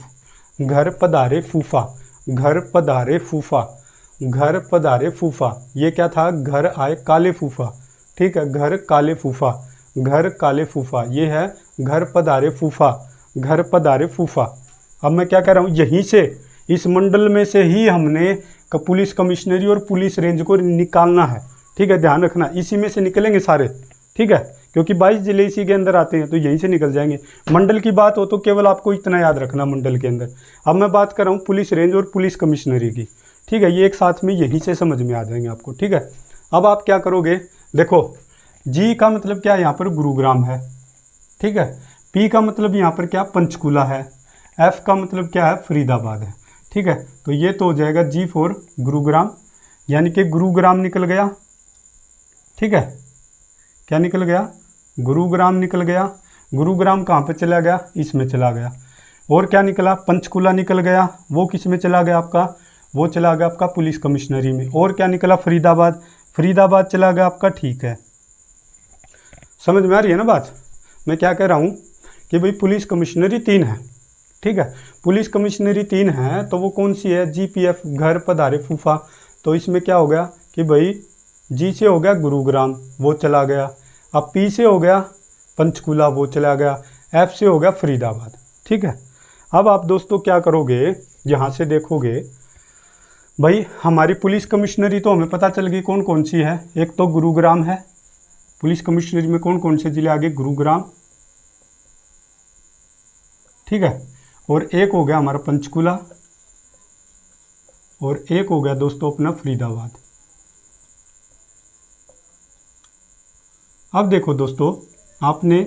घर पधारे फूफा, घर पधारे फूफा, घर पधारे फूफा। ये क्या था, घर आए काले फूफा, ठीक है। घर काले फूफा, घर काले फूफा, ये है घर पधारे फूफा, घर पधारे फूफा। अब मैं क्या कह रहा हूँ, यहीं से इस मंडल में से ही हमने पुलिस कमिश्नरी और पुलिस रेंज को निकालना है, ठीक है। ध्यान रखना, इसी में से निकलेंगे सारे, ठीक है, क्योंकि 22 जिले इसी के अंदर आते हैं तो यहीं से निकल जाएंगे। मंडल की बात हो तो केवल आपको इतना याद रखना मंडल के अंदर। अब मैं बात कर रहा हूँ पुलिस रेंज और पुलिस कमिश्नरी की, ठीक है। ये एक साथ में यहीं से समझ में आ जाएंगे आपको, ठीक है। अब आप क्या करोगे, देखो जी का मतलब क्या है, यहाँ पर गुरुग्राम है, ठीक है। पी का मतलब यहाँ पर क्या, पंचकुला है। एफ का मतलब क्या है, फरीदाबाद है, ठीक है। तो ये तो हो जाएगा G फॉर गुरुग्राम, यानी कि गुरुग्राम निकल गया, ठीक है। क्या निकल गया, गुरुग्राम निकल गया। गुरुग्राम कहाँ पे चला गया, इसमें चला गया। और क्या निकला, पंचकुला निकल गया, वो किस में चला गया आपका, वो चला गया आपका पुलिस कमिश्नरी में। और क्या निकला, फरीदाबाद, फरीदाबाद चला गया आपका, ठीक है। समझ में आ रही है ना बात। मैं क्या कह रहा हूँ कि भाई पुलिस कमिश्नरी 3 है, ठीक है। पुलिस कमिश्नरी 3 है तो वो कौन सी है, GPF, घर पधारे फूफा। तो इसमें क्या हो गया कि भाई G से हो गया गुरुग्राम, वो चला गया। अब P से हो गया पंचकुला, वो चला गया। F से हो गया फरीदाबाद, ठीक है। अब आप दोस्तों क्या करोगे, यहाँ से देखोगे भाई हमारी पुलिस कमिश्नरी तो हमें पता चल गई कौन कौन सी है। एक तो गुरुग्राम है, पुलिस कमिश्नरी में कौन कौन से जिले आगे, गुरुग्राम, ठीक है। और एक हो गया हमारा पंचकुला, और एक हो गया दोस्तों अपना फरीदाबाद। अब देखो दोस्तों, आपने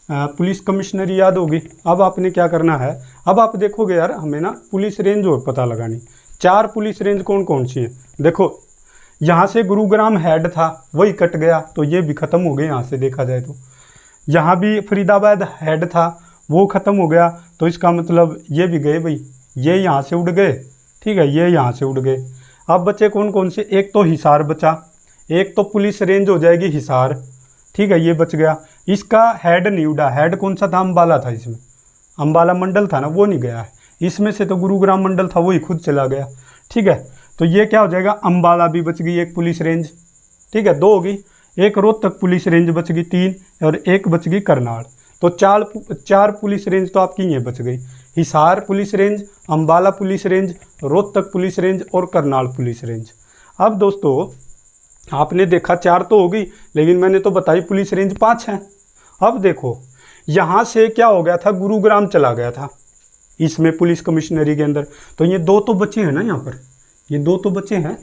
पुलिस कमिश्नरी याद होगी। अब आपने क्या करना है, अब आप देखोगे यार हमें ना पुलिस रेंज और पता लगानी। 4 पुलिस रेंज कौन कौन सी है, देखो यहाँ से गुरुग्राम हेड था, वही कट गया तो ये भी ख़त्म हो गए। यहाँ से देखा जाए तो यहाँ भी फरीदाबाद हेड था, वो ख़त्म हो गया, तो इसका मतलब ये भी गए भाई, ये यहाँ से उड़ गए, ठीक है, ये यहाँ से उड़ गए। अब बचे कौन कौन से, एक तो हिसार बचा, एक तो पुलिस रेंज हो जाएगी हिसार, ठीक है, ये बच गया। इसका हेड नहीं उड़ा, हेड कौन सा था, अम्बाला था, इसमें अम्बाला मंडल था ना, वो नहीं गया है। इसमें से तो गुरुग्राम मंडल था, वही खुद चला गया। ठीक है, तो ये क्या हो जाएगा, अम्बाला भी बच गई एक पुलिस रेंज। ठीक है, 2 होगी। एक रोहतक पुलिस रेंज बच गई 3, और एक बच गई करनाल। तो 4 पुलिस रेंज तो आपकी ये बच गई। Hisar police range, Ambala police range, Rohtak police range और करनाल पुलिस रेंज। अब दोस्तों आपने देखा 4 तो हो गई, लेकिन मैंने तो बताई पुलिस रेंज 5 है। अब देखो यहाँ से क्या हो गया था, गुरुग्राम चला गया था इसमें पुलिस कमिश्नरी के अंदर। तो ये 2 तो बचे हैं ना, यहाँ पर ये 2 तो बचे हैं।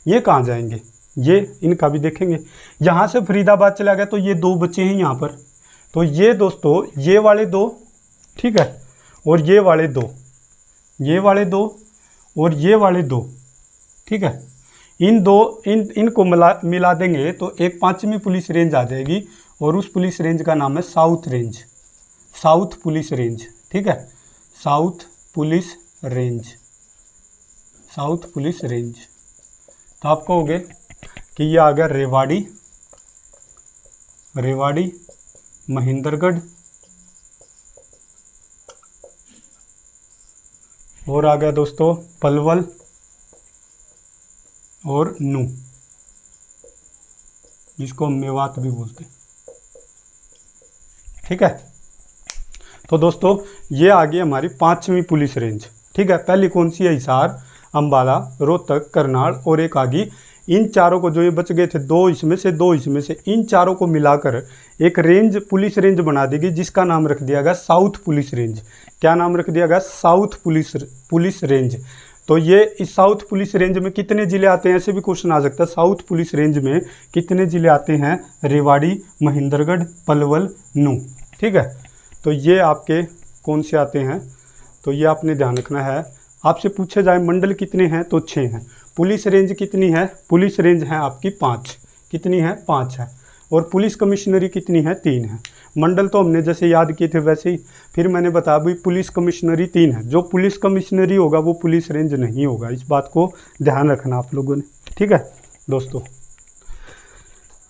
ये कहाँ जाएंगे, ये इनका भी देखेंगे। यहाँ से फरीदाबाद चला गया तो ये 2 बचे हैं यहाँ पर। तो ये दोस्तों ये वाले 2, ठीक है, और ये वाले 2, ये वाले 2 और ये वाले 2, ठीक है। इनको मिला देंगे तो एक 5वीं पुलिस रेंज आ जाएगी, और उस पुलिस रेंज का नाम है south range, south police range. ठीक है, south police range, south police range. तो आप कहोगे कि ये आ गया रेवाड़ी, रेवाड़ी, महेंद्रगढ़, और आ गया दोस्तों पलवल और नू, जिसको हम मेवात भी बोलते हैं। ठीक है, तो दोस्तों ये आ गई हमारी 5वीं पुलिस रेंज। ठीक है, पहली कौन सी है, हिसार, अम्बाला, रोहतक, करनाल, और एक आ गई। इन चारों को, जो ये बच गए थे 2 इसमें से, 2 इसमें से, इन चारों को मिलाकर एक रेंज, पुलिस रेंज बना देगी, जिसका नाम रख दिया गया साउथ पुलिस रेंज। क्या नाम रख दिया गया, साउथ पुलिस रेंज। तो ये इस साउथ पुलिस रेंज में कितने ज़िले आते हैं, ऐसे भी क्वेश्चन आ सकता है। साउथ पुलिस रेंज में कितने ज़िले आते हैं, रेवाड़ी, महेंद्रगढ़, पलवल, नू। ठीक है, तो ये आपके कौन से आते हैं, तो ये आपने ध्यान रखना है। आपसे पूछे जाए मंडल कितने हैं, तो 6 हैं। पुलिस रेंज कितनी है, पुलिस रेंज है आपकी 5, कितनी है, 5 है। और पुलिस कमिश्नरी कितनी है, 3 है। मंडल तो हमने जैसे याद किए थे वैसे ही, फिर मैंने बताया भाई पुलिस कमिश्नरी 3 है। जो पुलिस कमिश्नरी होगा वो पुलिस रेंज नहीं होगा, इस बात को ध्यान रखना आप लोगों ने। ठीक है दोस्तों,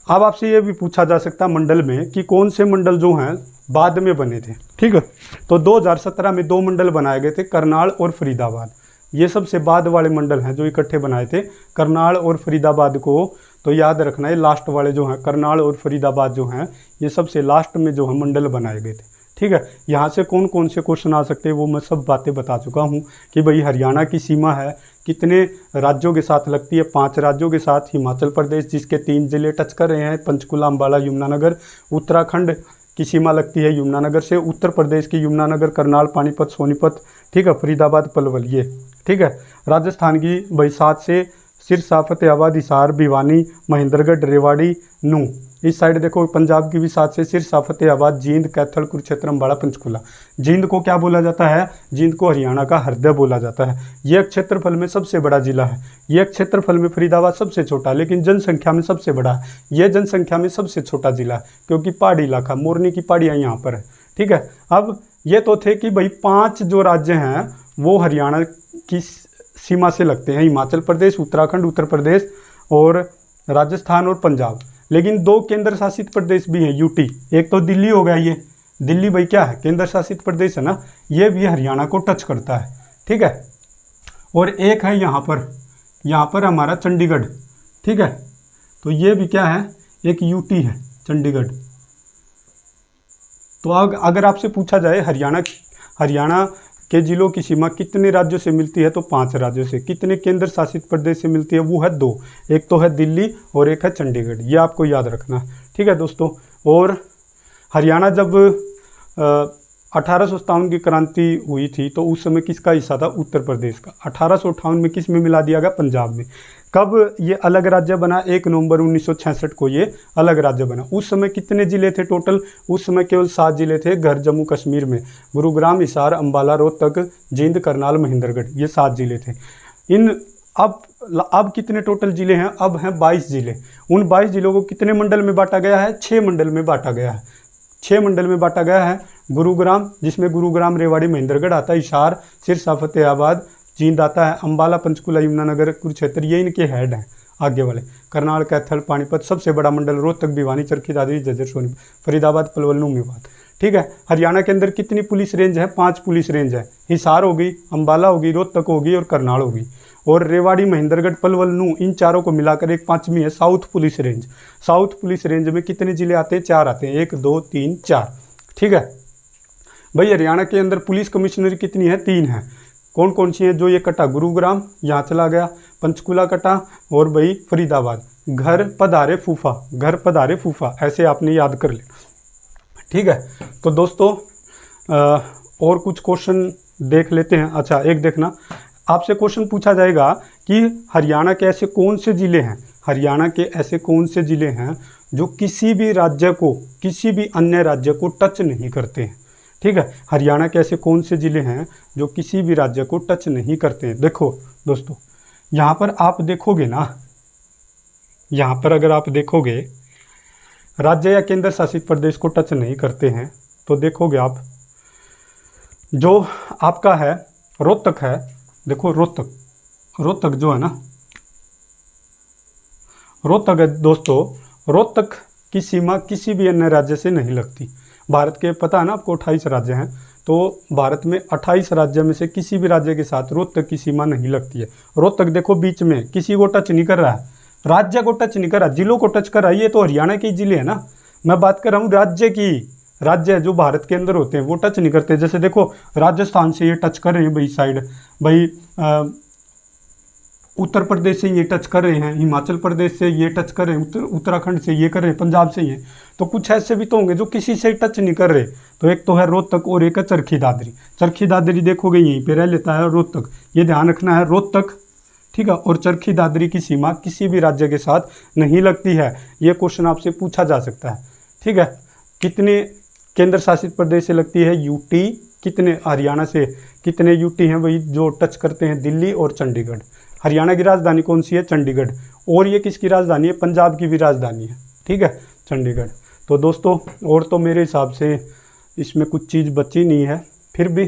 अब आपसे ये भी पूछा जा सकता है मंडल में कि कौन से मंडल जो हैं बाद में बने थे। ठीक है, तो 2017 में 2 मंडल बनाए गए थे, करनाल और फरीदाबाद। ये सबसे बाद वाले मंडल हैं जो इकट्ठे बनाए थे, करनाल और फरीदाबाद को। तो याद रखना है लास्ट वाले जो हैं, करनाल और फरीदाबाद जो हैं, ये सबसे लास्ट में जो है मंडल बनाए गए थे। ठीक है, यहाँ से कौन कौन से क्वेश्चन आ सकते हैं वो मैं सब बातें बता चुका हूँ कि भाई हरियाणा की सीमा है कितने राज्यों के साथ लगती है, 5 राज्यों के साथ। हिमाचल प्रदेश जिसके 3 जिले टच कर रहे हैं, पंचकुला, अम्बाला, यमुनानगर। उत्तराखंड की सीमा लगती है यमुनानगर से। उत्तर प्रदेश की यमुनानगर, करनाल, पानीपत, सोनीपत, ठीक है, फरीदाबाद, पलवल, ये। ठीक है, राजस्थान की भाई 7 से सिरसा, फतेहाबाद, हिसार, भिवानी, महेंद्रगढ़, रेवाड़ी, नू। इस साइड देखो पंजाब की भी 7 से सिरसा, फतेहाबाद, जींद, कैथल, कुरुक्षेत्र, अम्बाला, पंचकुला। जींद को क्या बोला जाता है, जींद को हरियाणा का हृदय बोला जाता है। यह क्षेत्रफल में सबसे बड़ा जिला है। यह क्षेत्रफल में फरीदाबाद सबसे छोटा, लेकिन जनसंख्या में सबसे बड़ा है। यह जनसंख्या में सबसे छोटा जिला है, क्योंकि पहाड़ी इलाका, मोरनी की पहाड़ियाँ यहाँ पर है। ठीक है, अब ये तो थे कि भाई 5 जो राज्य हैं वो हरियाणा की सीमा से लगते हैं, हिमाचल प्रदेश, उत्तराखंड, उत्तर प्रदेश और राजस्थान और पंजाब। लेकिन 2 केंद्र शासित प्रदेश भी हैं, यूटी। एक तो दिल्ली हो गया, ये दिल्ली भाई क्या है, केंद्र शासित प्रदेश है ना, ये भी हरियाणा को टच करता है। ठीक है, और एक है यहाँ पर हमारा चंडीगढ़। ठीक है, तो ये भी क्या है, एक यूटी है चंडीगढ़। तो अगर आपसे पूछा जाए हरियाणा के जिलों की सीमा कितने राज्यों से मिलती है, तो 5 राज्यों से। कितने केंद्र शासित प्रदेश से मिलती है, वो है 2। एक तो है दिल्ली और एक है चंडीगढ़, ये आपको याद रखना है। ठीक है दोस्तों, और हरियाणा जब 1857 की क्रांति हुई थी तो उस समय किसका हिस्सा था, उत्तर प्रदेश का। 1858 में किस में मिला दिया गया, पंजाब में। कब ये अलग राज्य बना, 1 नवंबर 1966 को ये अलग राज्य बना। उस समय कितने ज़िले थे टोटल, उस समय केवल 7 ज़िले थे घर जम्मू कश्मीर में। गुरुग्राम, हिसार, अम्बाला, रोहतक, जींद, करनाल, महेंद्रगढ़, ये 7 ज़िले थे। अब कितने टोटल ज़िले हैं, अब हैं 22 ज़िले। उन 22 ज़िलों को कितने मंडल में बांटा गया है, 6 मंडल में बांटा गया है। 6 मंडल में बांटा गया है। गुरुग्राम, जिसमें गुरुग्राम, रेवाड़ी, महेंद्रगढ़ आता है। हिसार, सिरसा, फतेहाबाद, जींद आता है। अम्बाला, पंचकुला, यमुनानगर, कुरुक्षेत्र, ये इनके हेड हैं। आगे वाले। करनाल, कैथल, पानीपत, सबसे बड़ा मंडल रोहतक, भिवानी, चरखी दादरी, झज्जर, सोनीपत, फरीदाबाद, पलवल, मेवात। ठीक है। हरियाणा के अंदर कितनी पुलिस रेंज है? 5 पुलिस रेंज है। हिसार होगी, अंबाला होगी, रोहतक होगी और करनाल होगी। और रेवाड़ी, महेंद्रगढ़, पलवल, नू, इन चारों को मिलाकर एक 5वीं है south police range. South police range में कितने जिले आते हैं? 4 आते हैं, 1 2 3 4। ठीक है भाई। हरियाणा के अंदर पुलिस कमिश्नरी कितनी है? 3 है। कौन कौन सी है? जो ये कटा गुरुग्राम, यहाँ चला गया, पंचकुला कटा, और भाई फरीदाबाद। घर पधारे फूफा, घर पधारे फूफा, ऐसे आपने याद कर लिया। ठीक है। तो दोस्तों और कुछ क्वेश्चन देख लेते हैं। अच्छा, एक देखना, आपसे क्वेश्चन पूछा जाएगा कि हरियाणा के ऐसे कौन से ज़िले हैं, हरियाणा के ऐसे कौन से ज़िले हैं जो किसी भी राज्य को, किसी भी अन्य राज्य को टच नहीं करते हैं। ठीक है। हरियाणा के ऐसे कौन से ज़िले हैं जो किसी भी राज्य को टच नहीं करते हैं। देखो दोस्तों, यहाँ पर आप देखोगे ना, यहाँ पर अगर आप देखोगे राज्य या केंद्र शासित प्रदेश को टच नहीं करते हैं, तो देखोगे आप जो आपका है रोहतक है। देखो रोहतक, रोहतक जो है ना, रोहतक है दोस्तों, रोहतक की सीमा किसी भी अन्य राज्य से नहीं लगती। भारत के पता है ना आपको 28 राज्य हैं, तो भारत में 28 राज्य में से किसी भी राज्य के साथ रोहतक की सीमा नहीं लगती है। रोहतक देखो बीच में, किसी को टच नहीं कर रहा है, राज्य को टच नहीं कर रहा, जिलों को टच कर रहा है। ये तो हरियाणा के जिले है ना, मैं बात कर रहा हूँ राज्य की। राज्य जो भारत के अंदर होते हैं वो टच नहीं करते। जैसे देखो राजस्थान से ये टच कर रहे हैं भाई साइड, भाई उत्तर प्रदेश से ये टच कर रहे हैं, हिमाचल प्रदेश से ये टच कर रहे हैं, उत्तराखंड से ये कर रहे हैं, पंजाब से ये। तो कुछ ऐसे भी तो होंगे जो किसी से टच नहीं कर रहे। तो एक तो है रोहतक और एक है चरखी दादरी। चरखी दादरी देखोगे यहीं पे रह लेता है रोहतक, ये ध्यान रखना है, रोहतक। ठीक है। और चरखी दादरी की सीमा किसी भी राज्य के साथ नहीं लगती है। ये क्वेश्चन आपसे पूछा जा सकता है। ठीक है। कितने केंद्र शासित प्रदेश से लगती है? यूटी। कितने हरियाणा से? कितने यूटी हैं वही जो टच करते हैं? दिल्ली और चंडीगढ़। हरियाणा की राजधानी कौन सी है? चंडीगढ़। और ये किसकी राजधानी है? पंजाब की भी राजधानी है। ठीक है, चंडीगढ़। तो दोस्तों और तो मेरे हिसाब से इसमें कुछ चीज़ बची नहीं है, फिर भी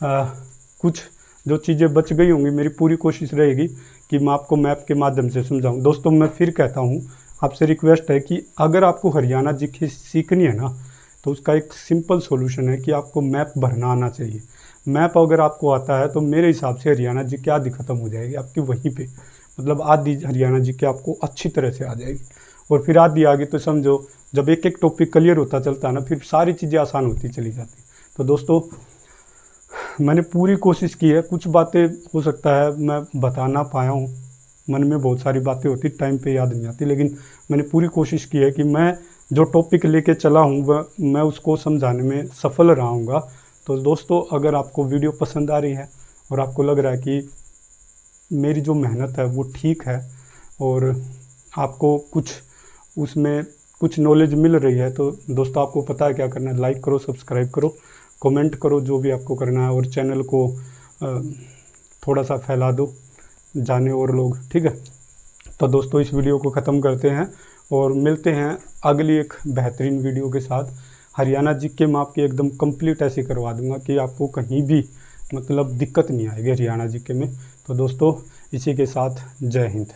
कुछ जो चीज़ें बच गई होंगी मेरी पूरी कोशिश रहेगी कि मैं आपको मैप के माध्यम से समझाऊं। दोस्तों मैं फिर कहता हूं, आपसे रिक्वेस्ट है कि अगर आपको हरियाणा जी सीखनी है ना, तो उसका एक सिंपल सॉल्यूशन है कि आपको मैप भरना आना चाहिए। मैप अगर आपको आता है तो मेरे हिसाब से हरियाणा जी की आधी ख़त्म हो जाएगी आपकी वहीं पे, मतलब आधी हरियाणा जी की आपको अच्छी तरह से आ जाएगी। और फिर आधी आगे तो समझो जब एक एक टॉपिक क्लियर होता चलता है ना, फिर सारी चीज़ें आसान होती चली जाती। तो दोस्तों मैंने पूरी कोशिश की है, कुछ बातें हो सकता है मैं बता ना पाया हूँ, मन में बहुत सारी बातें होती टाइम पे याद नहीं आती, लेकिन मैंने पूरी कोशिश की है कि मैं जो टॉपिक लेके चला हूँ वह मैं उसको समझाने में सफल रहूँगा। तो दोस्तों अगर आपको वीडियो पसंद आ रही है और आपको लग रहा है कि मेरी जो मेहनत है वो ठीक है और आपको कुछ उसमें कुछ नॉलेज मिल रही है, तो दोस्तों आपको पता है क्या करना है, लाइक करो, सब्सक्राइब करो, कमेंट करो, जो भी आपको करना है, और चैनल को थोड़ा सा फैला दो, जाने और लोग। ठीक है। तो दोस्तों इस वीडियो को ख़त्म करते हैं और मिलते हैं अगली एक बेहतरीन वीडियो के साथ। हरियाणा जीके में आपकी एकदम कंप्लीट ऐसे करवा दूंगा कि आपको कहीं भी मतलब दिक्कत नहीं आएगी हरियाणा जीके में। तो दोस्तों इसी के साथ जय हिंद।